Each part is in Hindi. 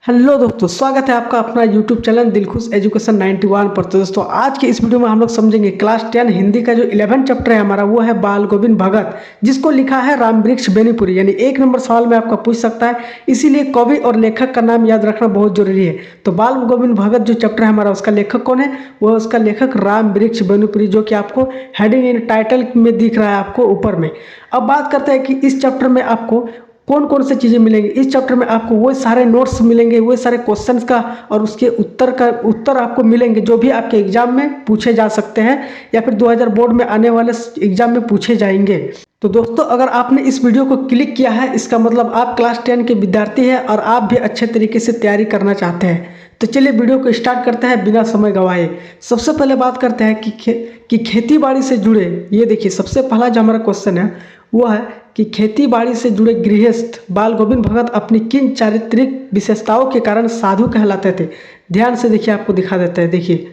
हेलो दोस्तों, स्वागत है आपका अपना यूट्यूब चैनल दिलखुश एजुकेशन 91 पर। तो दोस्तों आज के इस वीडियो में हम लोग समझेंगे क्लास 10 हिंदी का जो 11 चैप्टर है हमारा, वो है बाल गोविंद भगत, जिसको लिखा है रामवृक्ष बेनीपुरी। यानी एक नंबर सवाल में आपका पूछ सकता है, इसीलिए कवि और लेखक का नाम याद रखना बहुत जरूरी है। तो बाल गोविंद भगत जो चैप्टर है हमारा, उसका लेखक कौन है? वो उसका लेखक रामवृक्ष बेनीपुरी, जो कि आपको हेडिंग इन टाइटल में दिख रहा है आपको ऊपर में। अब बात करते हैं कि इस चैप्टर में आपको कौन कौन से चीज़ें मिलेंगी। इस चैप्टर में आपको वो सारे नोट्स मिलेंगे, वो सारे क्वेश्चंस का और उसके उत्तर आपको मिलेंगे जो भी आपके एग्जाम में पूछे जा सकते हैं या फिर 2000 बोर्ड में आने वाले एग्जाम में पूछे जाएंगे। तो दोस्तों अगर आपने इस वीडियो को क्लिक किया है, इसका मतलब आप क्लास 10 के विद्यार्थी हैं और आप भी अच्छे तरीके से तैयारी करना चाहते हैं। तो चलिए वीडियो को स्टार्ट करते हैं बिना समय गंवाए। सबसे पहले बात करते हैं कि खेती बाड़ी से जुड़े, ये देखिए सबसे पहला जो हमारा क्वेश्चन है वो है कि खेती बाड़ी से जुड़े गृहस्थ बाल गोविंद भगत अपनी किन चारित्रिक विशेषताओं के कारण साधु कहलाते थे। ध्यान से देखिए, आपको दिखा देते हैं। देखिए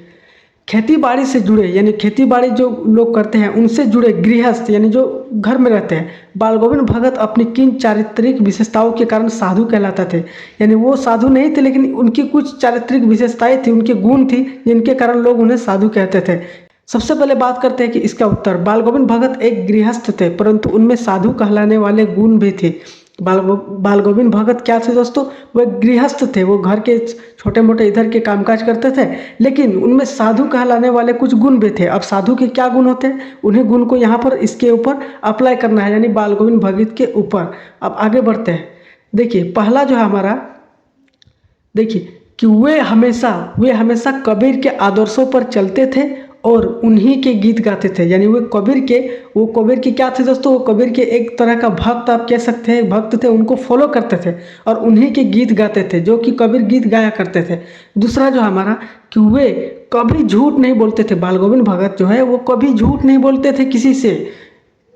खेती बाड़ी से जुड़े यानी खेती बाड़ी जो लोग करते हैं उनसे जुड़े गृहस्थ यानी जो घर में रहते हैं, बाल गोविंद भगत अपनी किन चारित्रिक विशेषताओं के कारण साधु कहलाते थे। यानी वो साधु नहीं थे, लेकिन उनकी कुछ चारित्रिक विशेषताएं थी, उनके गुण थी, जिनके कारण लोग उन्हें साधु कहते थे। सबसे पहले बात करते हैं कि इसका उत्तर, बाल गोविंद भगत एक गृहस्थ थे, परंतु उनमें साधु कहलाने वाले गुण भी थे। बाल गोविंद भगत क्या थे दोस्तों? वो गृहस्थ थे, वो घर के छोटे मोटे इधर के कामकाज करते थे, लेकिन उनमें साधु कहलाने वाले कुछ गुण भी थे। अब साधु के क्या गुण होते हैं, उन्हीं गुण को यहाँ पर इसके ऊपर अप्लाई करना है, यानी बाल गोविंद भगत के ऊपर। अब आगे बढ़ते हैं। देखिए पहला जो है हमारा, देखिए कि वे हमेशा कबीर के आदर्शों पर चलते थे और उन्हीं के गीत गाते थे। यानी वो कबीर के क्या थे दोस्तों? वो कबीर के एक तरह का भक्त आप कह सकते हैं, भक्त थे, उनको फॉलो करते थे और उन्हीं के गीत गाते थे जो कि कबीर गीत गाया करते थे। दूसरा जो हमारा कि वे कभी झूठ नहीं बोलते थे। बाल गोविंद भगत जो है वो कभी झूठ नहीं बोलते थे, किसी से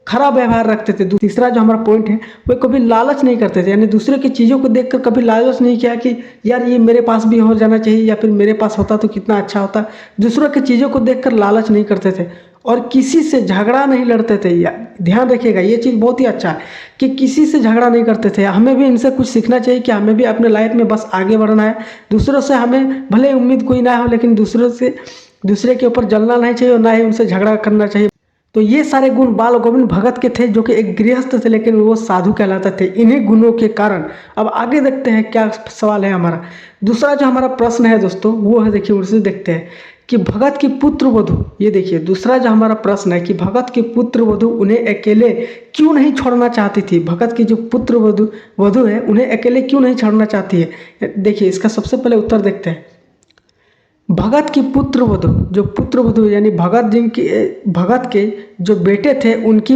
खराब व्यवहार रखते थे। तीसरा जो हमारा पॉइंट है, वो कभी लालच नहीं करते थे, यानी दूसरे की चीज़ों को देखकर कभी लालच नहीं किया कि यार ये मेरे पास भी हो जाना चाहिए या फिर मेरे पास होता तो कितना अच्छा होता। दूसरों की चीज़ों को देखकर लालच नहीं करते थे और किसी से झगड़ा नहीं लड़ते थे। ध्यान रखिएगा, ये चीज़ बहुत ही अच्छा है कि किसी से झगड़ा नहीं करते थे। हमें भी इनसे कुछ सीखना चाहिए कि हमें भी अपने लाइफ में बस आगे बढ़ना है। दूसरों से हमें भले उम्मीद कोई ना हो, लेकिन दूसरे के ऊपर जलना नहीं चाहिए और ना ही उनसे झगड़ा करना चाहिए। तो ये सारे गुण बाल गोविंद भगत के थे, जो कि एक गृहस्थ थे लेकिन वो साधु कहलाते थे इन्हीं गुणों के कारण। अब आगे देखते हैं क्या सवाल है हमारा। दूसरा जो हमारा प्रश्न है दोस्तों वो है, देखिए उसे देखते हैं कि भगत की पुत्र वधू, ये देखिए दूसरा जो हमारा प्रश्न है कि भगत की पुत्र वधू उन्हें अकेले क्यों नहीं छोड़ना चाहती थी। भगत की जो पुत्र वधू है उन्हें अकेले क्यों नहीं छोड़ना चाहती है। देखिए इसका सबसे पहले उत्तर देखते हैं। भगत की पुत्र वधू यानी भगत के जो बेटे थे उनकी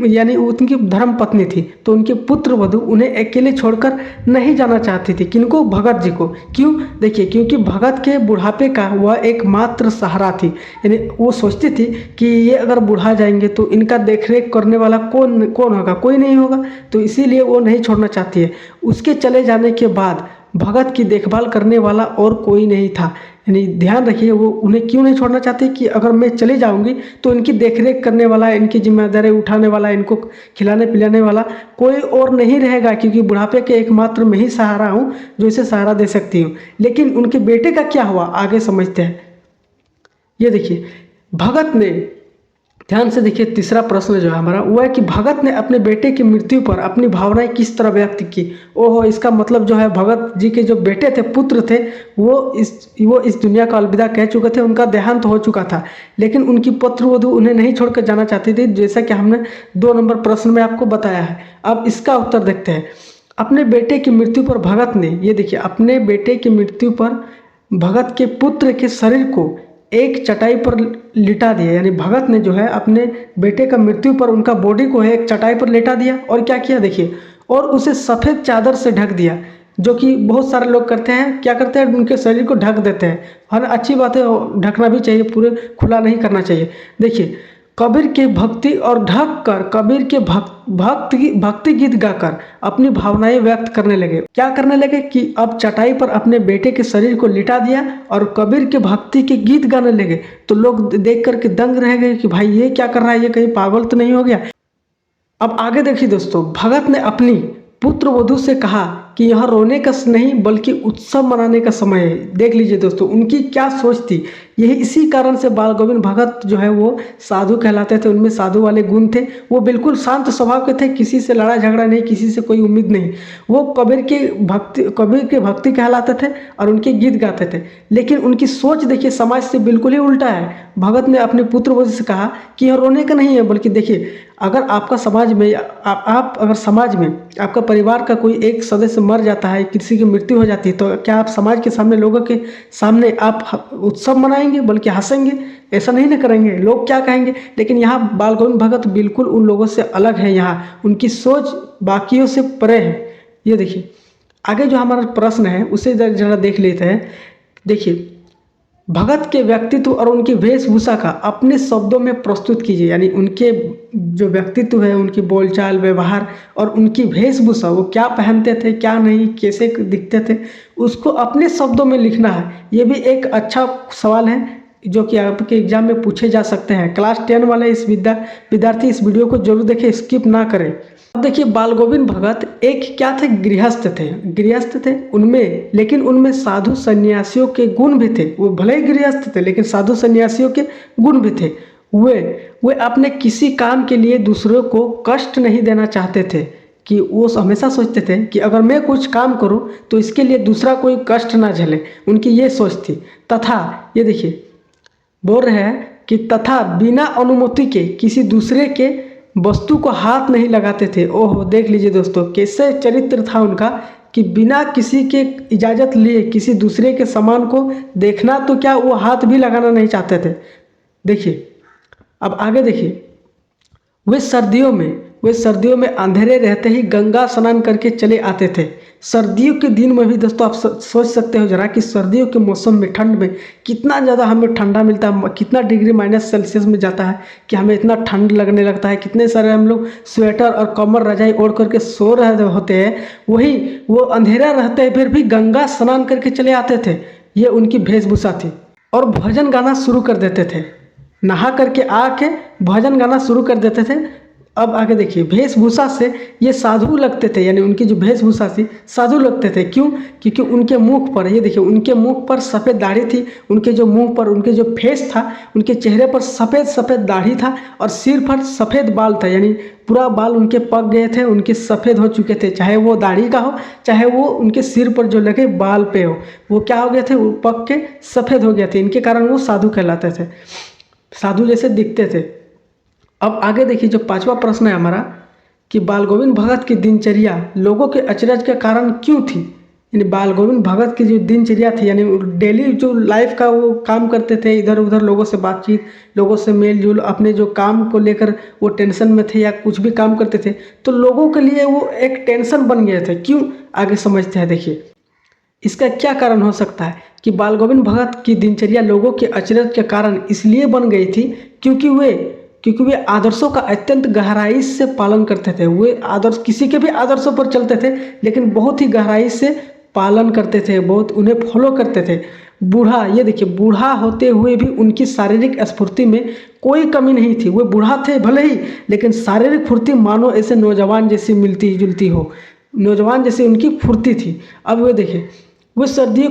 यानी उनकी धर्म पत्नी थी, तो उनके पुत्र वधू उन्हें अकेले छोड़कर नहीं जाना चाहती थी। किनको? भगत जी को। क्यों? देखिए क्योंकि भगत के बुढ़ापे का वह एकमात्र सहारा थी। यानी वो सोचती थी कि ये अगर बुढ़ा जाएंगे तो इनका देखरेख करने वाला कौन होगा? कोई नहीं होगा, तो इसीलिए वो नहीं छोड़ना चाहती है। उसके चले जाने के बाद भगत की देखभाल करने वाला और कोई नहीं था। यानी ध्यान रखिए, वो उन्हें क्यों नहीं छोड़ना चाहते कि अगर मैं चली जाऊंगी तो इनकी देखरेख करने वाला, इनकी जिम्मेदारी उठाने वाला, इनको खिलाने पिलाने वाला कोई और नहीं रहेगा, क्योंकि बुढ़ापे के एकमात्र मैं ही सहारा हूँ जो इसे सहारा दे सकती हूँ। लेकिन उनके बेटे का क्या हुआ, आगे समझते हैं। ये देखिए भगत ने, ध्यान से देखिए तीसरा प्रश्न जो है हमारा वो है कि भगत ने अपने बेटे की मृत्यु पर अपनी भावनाएं किस तरह व्यक्त की। ओहो, इसका मतलब जो है भगत जी के जो बेटे थे, पुत्र थे, वो इस दुनिया का अलविदा कह चुके थे, उनका देहांत हो चुका था, लेकिन उनकी पुत्र वधू उन्हें नहीं छोड़कर जाना चाहती थी, जैसा कि हमने 2 नंबर प्रश्न में आपको बताया है। अब इसका उत्तर देखते हैं। अपने बेटे की मृत्यु पर भगत ने, ये देखिए अपने बेटे की मृत्यु पर भगत के पुत्र के शरीर को एक चटाई पर लिटा दिया। यानी भगत ने जो है अपने बेटे का मृत्यु पर उनका बॉडी को है एक चटाई पर लेटा दिया और क्या किया देखिए, और उसे सफ़ेद चादर से ढक दिया, जो कि बहुत सारे लोग करते हैं। क्या करते हैं? उनके शरीर को ढक देते हैं, और अच्छी बात है, ढकना भी चाहिए, पूरे खुला नहीं करना चाहिए। देखिए कबीर के भक्ति और ढक कर कबीर के भक्ति गीत गाकर अपनी भावनाएं व्यक्त करने लगे। क्या करने लगे कि अब चटाई पर अपने बेटे के शरीर को लिटा दिया और कबीर के भक्ति के गीत गाने लगे। तो लोग देख करके दंग रह गए कि भाई ये क्या कर रहा है, ये कहीं पागल तो नहीं हो गया। अब आगे देखिए दोस्तों, भगत ने अपनी पुत्र वधू से कहा कि यह रोने का नहीं बल्कि उत्सव मनाने का समय है। देख लीजिए दोस्तों, उनकी क्या सोच थी। यही इसी कारण से बाल गोविंद भगत जो है वो साधु कहलाते थे। उनमें साधु वाले गुण थे। वो बिल्कुल शांत स्वभाव के थे, किसी से लड़ा झगड़ा नहीं, किसी से कोई उम्मीद नहीं। वो कबीर के भक्ति कहलाते थे और उनके गीत गाते थे। लेकिन उनकी सोच देखिए समाज से बिल्कुल ही उल्टा है। भगत ने अपने पुत्र से कहा कि यह रोने का नहीं है, बल्कि देखिए, अगर आपका समाज में आप अगर समाज में आपका परिवार का कोई एक सदस्य मर जाता है, किसी की मृत्यु हो जाती है, तो क्या आप समाज के सामने, लोगों के सामने आप उत्सव मनाएंगे, बल्कि हंसेंगे? ऐसा नहीं ना करेंगे। लोग क्या कहेंगे? लेकिन यहाँ बाल गोविंद भगत बिल्कुल उन लोगों से अलग है। यहाँ उनकी सोच बाकियों से परे है। ये देखिए, आगे जो हमारा प्रश्न है उसे जरा देख लेते हैं। देखिए, भगत के व्यक्तित्व और उनकी वेशभूषा का अपने शब्दों में प्रस्तुत कीजिए। यानी उनके जो व्यक्तित्व है, उनकी बोलचाल, व्यवहार और उनकी वेशभूषा, वो क्या पहनते थे, क्या नहीं, कैसे दिखते थे, उसको अपने शब्दों में लिखना है। ये भी एक अच्छा सवाल है जो कि आपके एग्जाम में पूछे जा सकते हैं। क्लास 10 वाले इस विद्यार्थी इस वीडियो को जरूर देखें, स्किप ना करें। अब देखिए, बाल गोविंद भगत एक क्या थे? गृहस्थ थे उनमें, लेकिन उनमें साधु सन्यासियों के गुण भी थे। वो भले ही गृहस्थ थे, लेकिन साधु सन्यासियों के गुण भी थे। वे अपने किसी काम के लिए दूसरों को कष्ट नहीं देना चाहते थे। कि वो हमेशा सोचते थे कि अगर मैं कुछ काम करूं तो इसके लिए दूसरा कोई कष्ट ना झेले। उनकी ये सोच थी। तथा ये देखिए, बोल रहे हैं कि तथा बिना अनुमति के किसी दूसरे के वस्तु को हाथ नहीं लगाते थे। ओहो, देख लीजिए दोस्तों, कैसे चरित्र था उनका कि बिना किसी के इजाज़त लिए किसी दूसरे के सामान को देखना तो क्या, वो हाथ भी लगाना नहीं चाहते थे। देखिए, अब आगे देखिए, वे सर्दियों में अंधेरे रहते ही गंगा स्नान करके चले आते थे। सर्दियों के दिन में भी दोस्तों, आप सोच सकते हो जरा कि सर्दियों के मौसम में, ठंड में कितना ज़्यादा हमें ठंडा मिलता है, कितना डिग्री -सेल्सियस में जाता है कि हमें इतना ठंड लगने लगता है। कितने सारे हम लोग स्वेटर और कमर रजाई ओढ़ करके सो रहे होते हैं। वही वो अंधेरा रहते हैं फिर भी गंगा स्नान करके चले आते थे। ये उनकी वेशभूषा थी। और भजन गाना शुरू कर देते थे। नहा करके आके भजन गाना शुरू कर देते थे। अब आगे देखिए, वेशभूषा से ये साधु लगते थे। यानी उनकी जो वेशभूषा थी, साधु लगते थे। क्यों? क्योंकि उनके मुख पर, ये देखिए, उनके मुख पर सफ़ेद दाढ़ी थी। उनके जो मुंह पर, उनके जो फेस था, उनके चेहरे पर सफ़ेद सफ़ेद दाढ़ी था और सिर पर सफ़ेद बाल था। यानी पूरा बाल उनके पक गए थे, उनके सफ़ेद हो चुके थे। चाहे वो दाढ़ी का हो, चाहे वो उनके सिर पर जो लगे बाल पे हो, वो क्या हो गए थे? वो पक के सफ़ेद हो गए थे। इनके कारण वो साधु कहलाते थे, साधु जैसे दिखते थे। अब आगे देखिए, जो 5वां प्रश्न है हमारा कि बाल गोविंद भगत की दिनचर्या लोगों के अचरज के कारण क्यों थी? यानी बाल गोविंद भगत की जो दिनचर्या थी, यानी डेली जो लाइफ का वो काम करते थे, इधर उधर लोगों से बातचीत, लोगों से मेल जोल, अपने जो काम को लेकर वो टेंशन में थे या कुछ भी काम करते थे, तो लोगों के लिए वो एक टेंशन बन गए थे। क्यों? आगे समझते हैं। देखिए, इसका क्या कारण हो सकता है कि बाल गोविंद भगत की दिनचर्या लोगों के अचरज के कारण इसलिए बन गई थी क्योंकि वे आदर्शों का अत्यंत गहराई से पालन करते थे। वे आदर्श, किसी के भी आदर्शों पर चलते थे, लेकिन बहुत ही गहराई से पालन करते थे, बहुत उन्हें फॉलो करते थे। ये देखिए, बूढ़ा होते हुए भी उनकी शारीरिक स्फूर्ति में कोई कमी नहीं थी। वे बूढ़ा थे भले ही, लेकिन शारीरिक फुर्ती मानो ऐसे नौजवान जैसी मिलती जुलती हो, नौजवान जैसी उनकी फुर्ती थी। अब वे देखिए, वे सर्दियों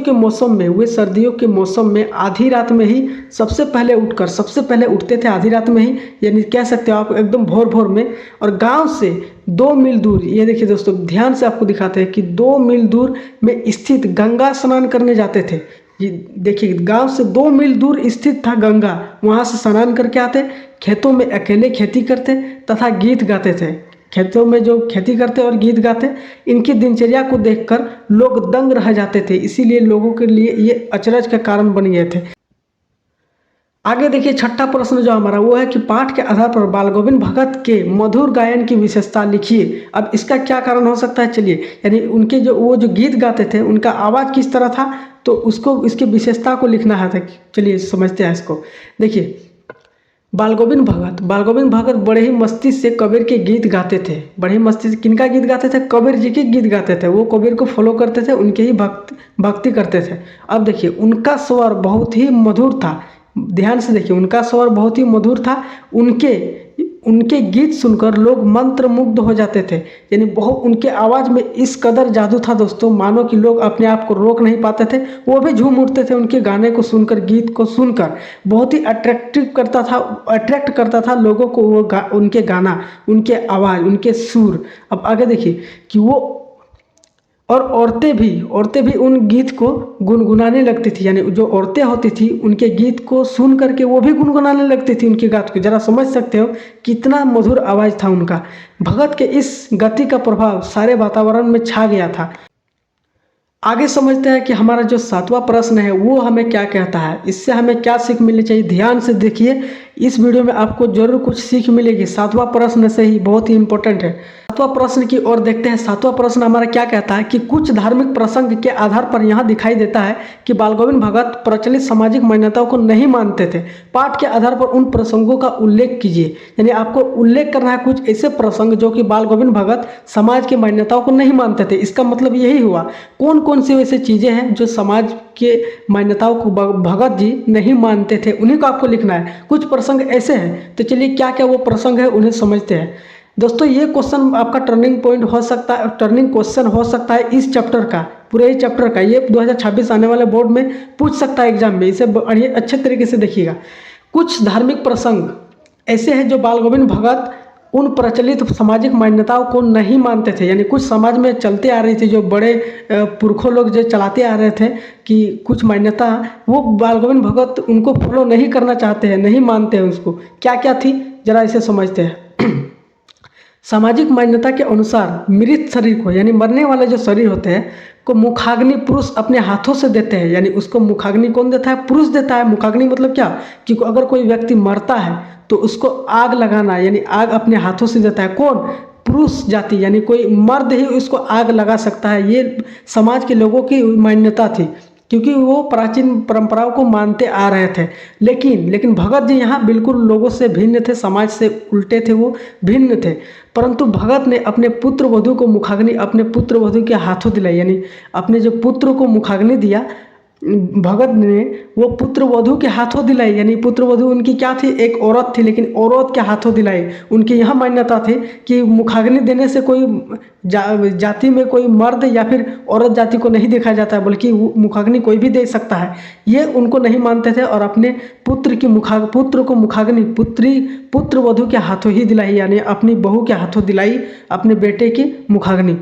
के मौसम में आधी रात में ही सबसे पहले उठते थे। आधी रात में ही, यानी कह सकते हो आप एकदम भोर में। और गांव से 2 मील दूर, ये देखिए दोस्तों, ध्यान से आपको दिखाते हैं कि 2 मील दूर में स्थित गंगा स्नान करने जाते थे। ये देखिए, गांव से 2 मील दूर स्थित था गंगा, वहाँ से स्नान करके आते, खेतों में अकेले खेती करते तथा गीत गाते थे। खेतों में जो खेती करते और गीत गाते, इनकी दिनचर्या को देखकर लोग दंग रह जाते थे। इसीलिए लोगों के लिए ये अचरज का कारण बन गए थे। आगे देखिए, 6ठा प्रश्न जो हमारा वो है कि पाठ के आधार पर बाल गोविंद भगत के मधुर गायन की विशेषता लिखिए। अब इसका क्या कारण हो सकता है? चलिए, यानी उनके वो जो गीत गाते थे, उनका आवाज़ किस तरह था, तो उसको, इसकी विशेषता को लिखना है। चलिए समझते हैं इसको। देखिए, बाल गोविंद भगत बड़े ही मस्ती से कबीर के गीत गाते थे। बड़े ही मस्ती से किनका गीत गाते थे? कबीर जी के गीत गाते थे। वो कबीर को फॉलो करते थे, उनके ही भक्ति करते थे। अब देखिए, उनका स्वर बहुत ही मधुर था। ध्यान से देखिए, उनका स्वर बहुत ही मधुर था। उनके गीत सुनकर लोग मंत्रमुग्ध हो जाते थे। यानी बहुत उनके आवाज़ में इस कदर जादू था दोस्तों, मानो कि लोग अपने आप को रोक नहीं पाते थे, वो भी झूम उठते थे उनके गाने को सुनकर, गीत को सुनकर। बहुत ही अट्रैक्ट करता था लोगों को वो उनके गाना, उनके आवाज़, उनके सुर। अब आगे देखिए कि वो और औरतें भी उन गीत को गुनगुनाने लगती थी। यानी जो औरतें होती थी उनके गीत को सुन करके वो भी गुनगुनाने लगती थी उनके गात को। जरा समझ सकते हो कितना मधुर आवाज़ था उनका। भगत के इस गति का प्रभाव सारे वातावरण में छा गया था। आगे समझते हैं कि हमारा जो 7वां प्रश्न है वो हमें क्या कहता है, इससे हमें क्या सीख मिलनी चाहिए। ध्यान से देखिए, इस वीडियो में आपको जरूर कुछ सीख मिलेगी। 7वां प्रश्न से ही बहुत ही इंपॉर्टेंट है। 7वां प्रश्न की ओर देखते हैं। 7वां प्रश्न हमारा क्या कहता है कि कुछ धार्मिक प्रसंग के आधार पर यहाँ दिखाई देता है कि बाल गोविंद भगत प्रचलित सामाजिक मान्यताओं को नहीं मानते थे। पाठ के आधार पर उन प्रसंगों का उल्लेख कीजिए। यानी आपको उल्लेख करना है कुछ ऐसे प्रसंग जो कि बाल गोविंद भगत समाज की मान्यताओं को नहीं मानते थे। इसका मतलब यही हुआ, कौन कौन सी ऐसी चीज़ें हैं जो समाज के मान्यताओं को भगत जी नहीं मानते थे, उन्हीं को आपको लिखना है। कुछ प्रसंग ऐसे हैं, तो चलिए क्या क्या वो प्रसंग है उन्हें समझते हैं। दोस्तों ये क्वेश्चन आपका टर्निंग पॉइंट हो सकता है, टर्निंग क्वेश्चन हो सकता है इस चैप्टर का, पूरे ही चैप्टर का। ये 2026 आने वाले बोर्ड में पूछ सकता है एग्जाम में, इसे अच्छे तरीके से देखिएगा। कुछ धार्मिक प्रसंग ऐसे हैं जो बाल गोविंद भगत उन प्रचलित सामाजिक मान्यताओं को नहीं मानते थे। यानी कुछ समाज में चलते आ रही थी, जो बड़े पुरखों लोग जो चलाते आ रहे थे कि कुछ मान्यता, वो बाल गोविंद भगत उनको फॉलो नहीं करना चाहते हैं, नहीं मानते हैं उसको। क्या क्या थी जरा इसे समझते हैं। सामाजिक मान्यता के अनुसार मृत शरीर को, यानी मरने वाले जो शरीर होते हैं को मुखाग्नि पुरुष अपने हाथों से देते हैं। यानी उसको मुखाग्नि कौन देता है? पुरुष देता है। मुखाग्नि मतलब क्या कि अगर कोई व्यक्ति मरता है तो उसको आग लगाना, यानी आग अपने हाथों से देता है कौन? पुरुष जाति, यानी कोई मर्द ही उसको आग लगा सकता है। ये समाज के लोगों की मान्यता थी, क्योंकि वो प्राचीन परंपराओं को मानते आ रहे थे। लेकिन भगत जी यहाँ बिल्कुल लोगों से भिन्न थे, समाज से उल्टे थे, वो भिन्न थे। परंतु भगत ने अपने पुत्र वधू को मुखाग्नि अपने पुत्र वधू के हाथों दिलाई। यानी अपने जो पुत्र को मुखाग्नि दिया भगत ने, वो पुत्र वधू के हाथों दिलाई। यानी पुत्र वधू उनकी क्या थी? एक औरत थी, लेकिन औरत के हाथों दिलाई। उनकी यह मान्यता थी कि मुखाग्नि देने से कोई जाति में कोई मर्द या फिर औरत जाति को नहीं देखा जाता है, बल्कि मुखाग्नि कोई भी दे सकता है। ये उनको नहीं मानते थे और अपने पुत्र को मुखाग्नि पुत्र वधू के हाथों ही दिलाई। यानी अपनी बहू के हाथों दिलाई अपने बेटे की मुखाग्नि।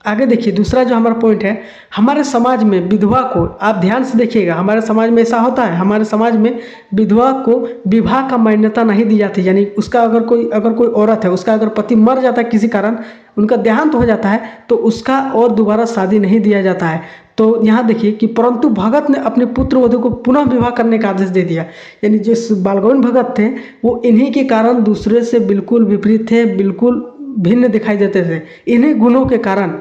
आगे देखिए, दूसरा जो हमारा पॉइंट है, हमारे समाज में विधवा को, आप ध्यान से देखिएगा, हमारे समाज में ऐसा होता है, हमारे समाज में विधवा को विवाह का मान्यता नहीं दी जाती। यानी उसका अगर कोई औरत है, उसका अगर पति मर जाता है किसी कारण, उनका देहांत हो जाता है, तो उसका और दोबारा शादी नहीं दिया जाता है। तो यहाँ देखिए कि परंतु भगत ने अपने पुत्र वधू को पुनः विवाह करने का आदेश दे दिया। यानी जिस बाल गोविंद भगत थे वो इन्हीं के कारण दूसरे से बिल्कुल विपरीत थे, बिल्कुल भिन्न दिखाई देते थे। इन्हीं गुणों के कारण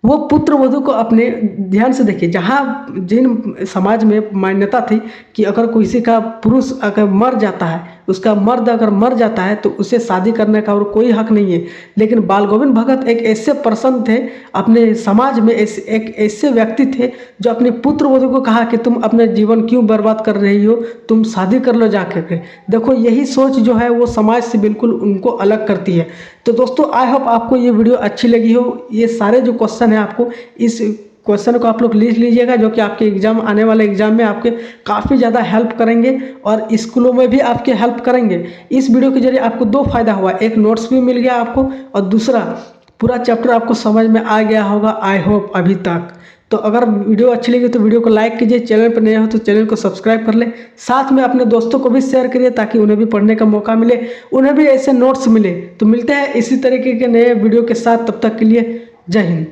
वो पुत्र वधू को अपने, ध्यान से देखिए, जहाँ जिन समाज में मान्यता थी कि अगर किसी का पुरुष अगर मर जाता है, उसका मर्द अगर मर जाता है तो उसे शादी करने का और कोई हक नहीं है। लेकिन बाल गोविंद भगत एक ऐसे पर्सन थे अपने समाज में, एक ऐसे व्यक्ति थे जो अपने पुत्र वधू को कहा कि तुम अपने जीवन क्यों बर्बाद कर रही हो, तुम शादी कर लो जाकर के। देखो यही सोच जो है वो समाज से बिल्कुल उनको अलग करती है। तो दोस्तों आई होप आपको ये वीडियो अच्छी लगी हो। ये सारे जो क्वेश्चन है, आपको इस क्वेश्चन को आप लोग लिख लीजिएगा, जो कि आपके एग्जाम, आने वाले एग्जाम में आपके काफ़ी ज़्यादा हेल्प करेंगे और स्कूलों में भी आपके हेल्प करेंगे। इस वीडियो के जरिए आपको दो फायदा हुआ, एक नोट्स भी मिल गया आपको और दूसरा पूरा चैप्टर आपको समझ में आ गया होगा आई होप अभी तक। तो अगर वीडियो अच्छी लगी तो वीडियो को लाइक कीजिए, चैनल पर नए हो तो चैनल को सब्सक्राइब कर ले, साथ में अपने दोस्तों को भी शेयर करिए ताकि उन्हें भी पढ़ने का मौका मिले, उन्हें भी ऐसे नोट्स मिले। तो मिलते हैं इसी तरीके के नए वीडियो के साथ, तब तक के लिए जय हिंद।